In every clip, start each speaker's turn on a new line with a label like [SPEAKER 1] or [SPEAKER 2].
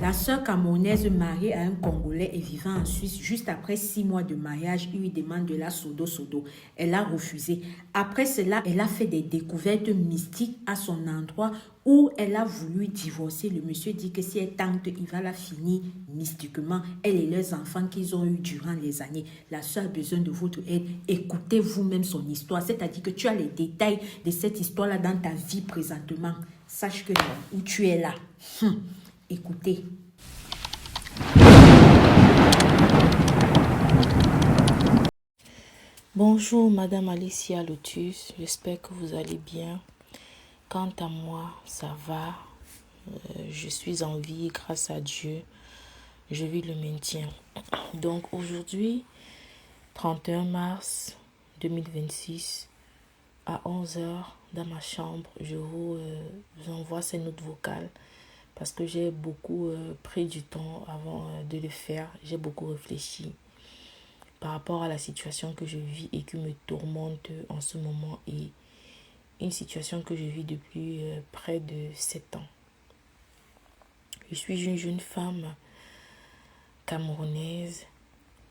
[SPEAKER 1] La sœur camerounaise mariée à un Congolais et vivant en Suisse, juste après 6 mois de mariage, il lui demande de la sodo-sodo. Elle a refusé. Après cela, elle a fait des découvertes mystiques à son endroit où elle a voulu divorcer. Le monsieur dit que si elle tente, il va la finir mystiquement. Elle et leurs enfants qu'ils ont eu durant les années. La sœur a besoin de votre aide. Écoutez vous-même son histoire. C'est-à-dire que tu as les détails de cette histoire-là dans ta vie présentement. Sache que où tu es là. Écoutez.
[SPEAKER 2] Bonjour Madame Alicia Lotus, j'espère que vous allez bien. Quant à moi, ça va. Je suis en vie grâce à Dieu. Je vis le maintien. Donc aujourd'hui, 31 mars 2026, à 11 heures dans ma chambre, je vous envoie ces notes vocales parce que j'ai beaucoup pris du temps avant de le faire. J'ai beaucoup réfléchi par rapport à la situation que je vis et qui me tourmente en ce moment, et une situation que je vis depuis près de 7 ans. Je suis une jeune femme camerounaise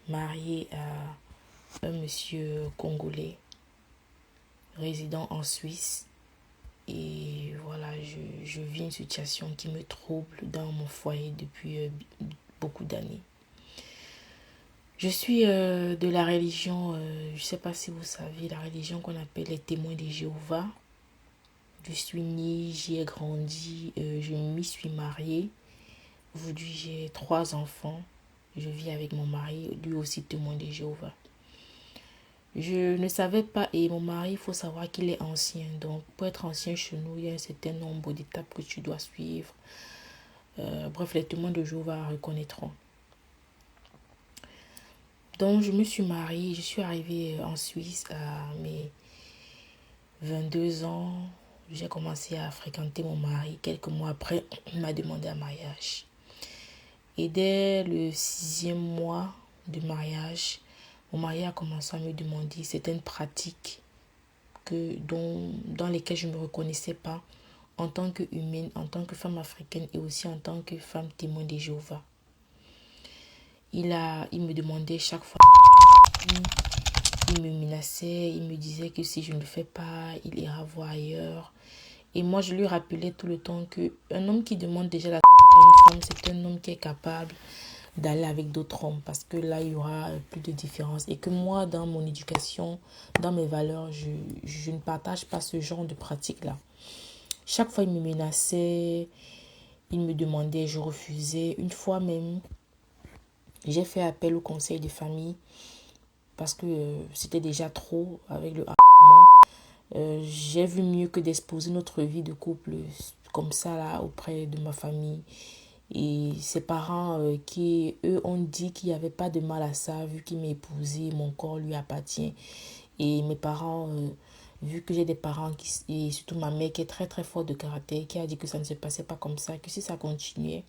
[SPEAKER 2] mariée à un monsieur congolais résidant en Suisse, et voilà, je vis une situation qui me trouble dans mon foyer depuis beaucoup d'années. Je suis de la religion, je ne sais pas si vous savez, la religion qu'on appelle les témoins de Jéhovah. Je suis née, j'y ai grandi, je m'y suis mariée. Aujourd'hui, j'ai 3 enfants. Je vis avec mon mari, lui aussi témoin de Jéhovah. Je ne savais pas, et mon mari, il faut savoir qu'il est ancien. Donc, pour être ancien chez nous, il y a un certain nombre d'étapes que tu dois suivre. Bref, les témoins de Jéhovah reconnaîtront. Donc, je me suis mariée, je suis arrivée en Suisse à mes 22 ans. J'ai commencé à fréquenter mon mari. Quelques mois après, il m'a demandé un mariage. Et dès le 6e mois de mariage, mon mari a commencé à me demander certaines pratiques dans lesquelles je ne me reconnaissais pas en tant qu'humaine, en tant que femme africaine et aussi en tant que femme témoin de Jéhovah. Il me demandait chaque fois, il me menaçait, il me disait que si je ne le fais pas, il ira voir ailleurs. Et moi, je lui rappelais tout le temps qu'un homme qui demande déjà la à une femme, c'est un homme qui est capable d'aller avec d'autres hommes, parce que là, il y aura plus de différence. Et que moi, dans mon éducation, dans mes valeurs, je ne partage pas ce genre de pratique-là. Chaque fois, il me menaçait, il me demandait, je refusais. Une fois même, j'ai fait appel au conseil de famille parce que c'était déjà trop avec le harcèlement. J'ai vu mieux que d'exposer notre vie de couple comme ça là auprès de ma famille. Et ses parents qui, eux, ont dit qu'il n'y avait pas de mal à ça, vu qu'il m'a épousé, mon corps lui appartient. Et mes parents, vu que j'ai des parents, et surtout ma mère qui est très très forte de caractère, qui a dit que ça ne se passait pas comme ça, que si ça continuait,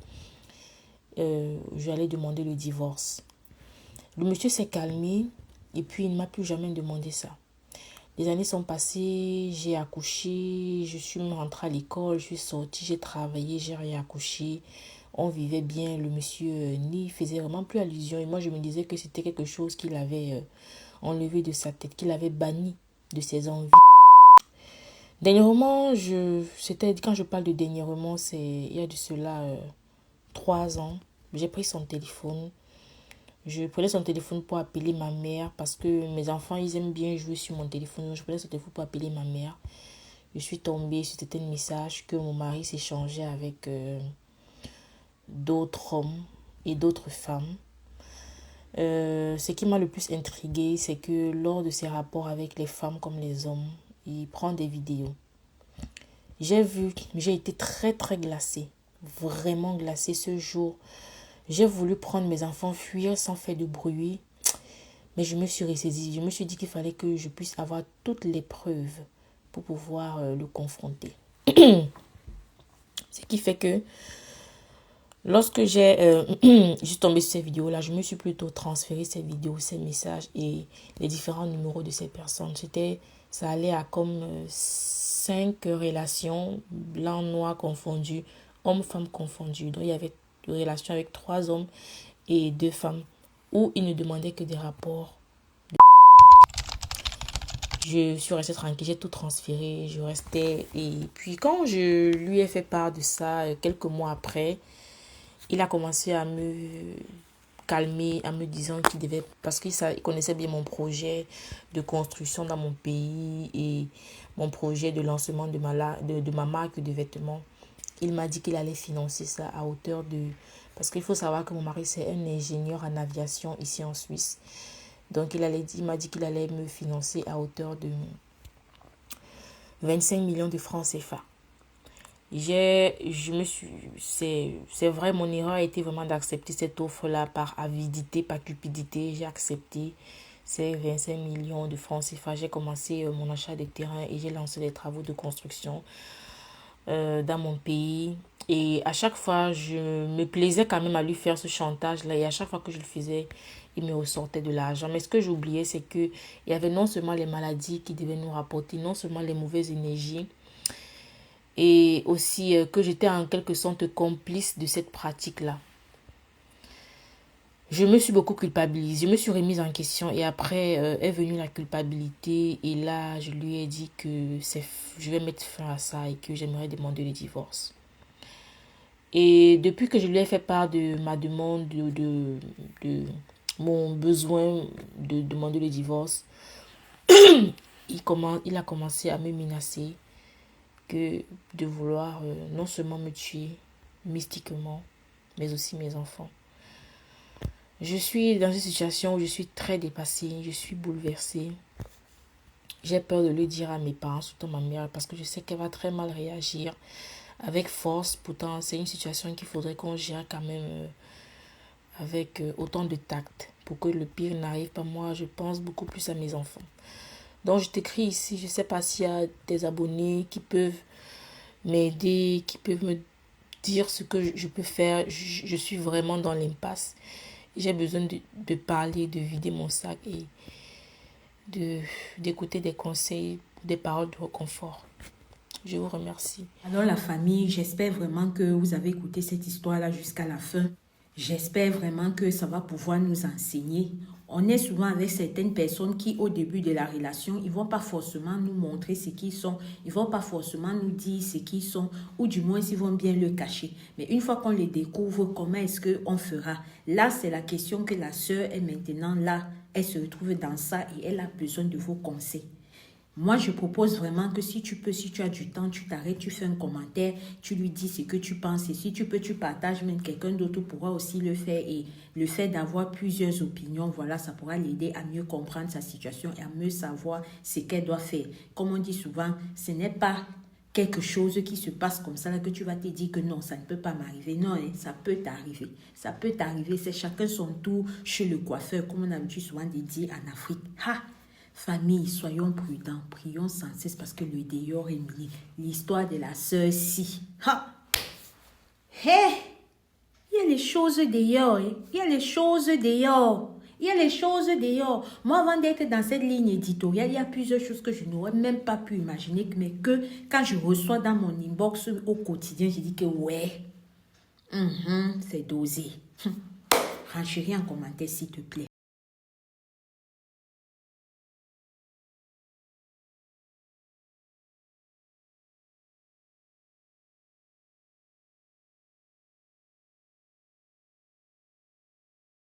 [SPEAKER 2] j'allais demander le divorce. Le monsieur s'est calmé et puis il ne m'a plus jamais demandé ça. Les années sont passées, j'ai accouché, je suis rentrée à l'école, je suis sortie, j'ai travaillé, j'ai réaccouché. On vivait bien, le monsieur n'y faisait vraiment plus allusion. Et moi, je me disais que c'était quelque chose qu'il avait enlevé de sa tête, qu'il avait banni de ses envies. Dernièrement, quand je parle de dernièrement, c'est il y a de cela 3 ans. J'ai pris son téléphone. Je prenais son téléphone pour appeler ma mère parce que mes enfants, ils aiment bien jouer sur mon téléphone. Donc, je prenais son téléphone pour appeler ma mère. Je suis tombée sur certains messages que mon mari s'échangeait avec d'autres hommes et d'autres femmes. Ce qui m'a le plus intriguée, c'est que lors de ses rapports avec les femmes comme les hommes, il prend des vidéos. J'ai été très très glacée, vraiment glacée ce jour. J'ai voulu prendre mes enfants, fuir sans faire de bruit, mais je me suis ressaisie. Je me suis dit qu'il fallait que je puisse avoir toutes les preuves pour pouvoir le confronter. Ce qui fait que lorsque je suis tombée sur ces vidéos-là, je me suis plutôt transféré ces vidéos, ces messages et les différents numéros de ces personnes. Ça allait à comme 5 relations, blanc, noir confondu, homme, femme confondu. Donc, il y avait de relation avec 3 hommes et 2 femmes, où il ne demandait que des rapports. Je suis restée tranquille, j'ai tout transféré, je restais. Et puis quand je lui ai fait part de ça, quelques mois après, il a commencé à me calmer en me disant qu'il devait, parce qu'il connaissait bien mon projet de construction dans mon pays et mon projet de lancement de ma marque de vêtements. Il m'a dit qu'il allait financer ça à hauteur de... Parce qu'il faut savoir que mon mari, c'est un ingénieur en aviation ici en Suisse. Donc, il m'a dit qu'il allait me financer à hauteur de 25 millions de francs CFA. C'est vrai, mon erreur a été vraiment d'accepter cette offre-là par avidité, par cupidité. J'ai accepté ces 25 millions de francs CFA. J'ai commencé mon achat de terrain et j'ai lancé les travaux de construction dans mon pays. Et à chaque fois, je me plaisais quand même à lui faire ce chantage-là. Et à chaque fois que je le faisais, il me ressortait de l'argent. Mais ce que j'oubliais, c'est qu'il y avait non seulement les maladies qui devaient nous rapporter, non seulement les mauvaises énergies, et aussi que j'étais en quelque sorte complice de cette pratique-là. Je me suis beaucoup culpabilisée, je me suis remise en question et après est venue la culpabilité et là je lui ai dit que je vais mettre fin à ça et que j'aimerais demander le divorce. Et depuis que je lui ai fait part de ma demande, de mon besoin de demander le divorce, il a commencé à me menacer que de vouloir non seulement me tuer mystiquement, mais aussi mes enfants. Je suis dans une situation où je suis très dépassée, je suis bouleversée. J'ai peur de le dire à mes parents, surtout ma mère, parce que je sais qu'elle va très mal réagir avec force. Pourtant, c'est une situation qu'il faudrait qu'on gère quand même avec autant de tact pour que le pire n'arrive pas. Moi, je pense beaucoup plus à mes enfants. Donc, je t'écris ici, je ne sais pas s'il y a des abonnés qui peuvent m'aider, qui peuvent me dire ce que je peux faire. Je suis vraiment dans l'impasse. J'ai besoin de parler, de vider mon sac et d'écouter des conseils, des paroles de réconfort. Je vous remercie.
[SPEAKER 1] Alors la famille, j'espère vraiment que vous avez écouté cette histoire-là jusqu'à la fin. J'espère vraiment que ça va pouvoir nous enseigner. On est souvent avec certaines personnes qui, au début de la relation, ils ne vont pas forcément nous montrer ce qu'ils sont. Ils ne vont pas forcément nous dire ce qu'ils sont, ou du moins, ils vont bien le cacher. Mais une fois qu'on les découvre, comment est-ce qu'on fera? Là, c'est la question que la sœur est maintenant là. Elle se retrouve dans ça et elle a besoin de vos conseils. Moi, je propose vraiment que si tu peux, si tu as du temps, tu t'arrêtes, tu fais un commentaire, tu lui dis ce que tu penses. Et si tu peux, tu partages, même quelqu'un d'autre pourra aussi le faire. Et le fait d'avoir plusieurs opinions, voilà, ça pourra l'aider à mieux comprendre sa situation et à mieux savoir ce qu'elle doit faire. Comme on dit souvent, ce n'est pas quelque chose qui se passe comme ça, là, que tu vas te dire que non, ça ne peut pas m'arriver. Non, hein, ça peut t'arriver. Ça peut t'arriver. C'est chacun son tour chez le coiffeur, comme on a l'habitude souvent de dire en Afrique. Ha! Famille, soyons prudents, prions sans cesse parce que le dehors est mis. L'histoire de la sœur si. Ha! Hé! Il y a les choses dehors. Hein? Il y a les choses dehors. Il y a les choses dehors. Moi, avant d'être dans cette ligne éditoriale, il y a plusieurs choses que je n'aurais même pas pu imaginer, mais que quand je reçois dans mon inbox au quotidien, je dis que ouais, c'est dosé. Rencherie en commentaire, s'il te plaît.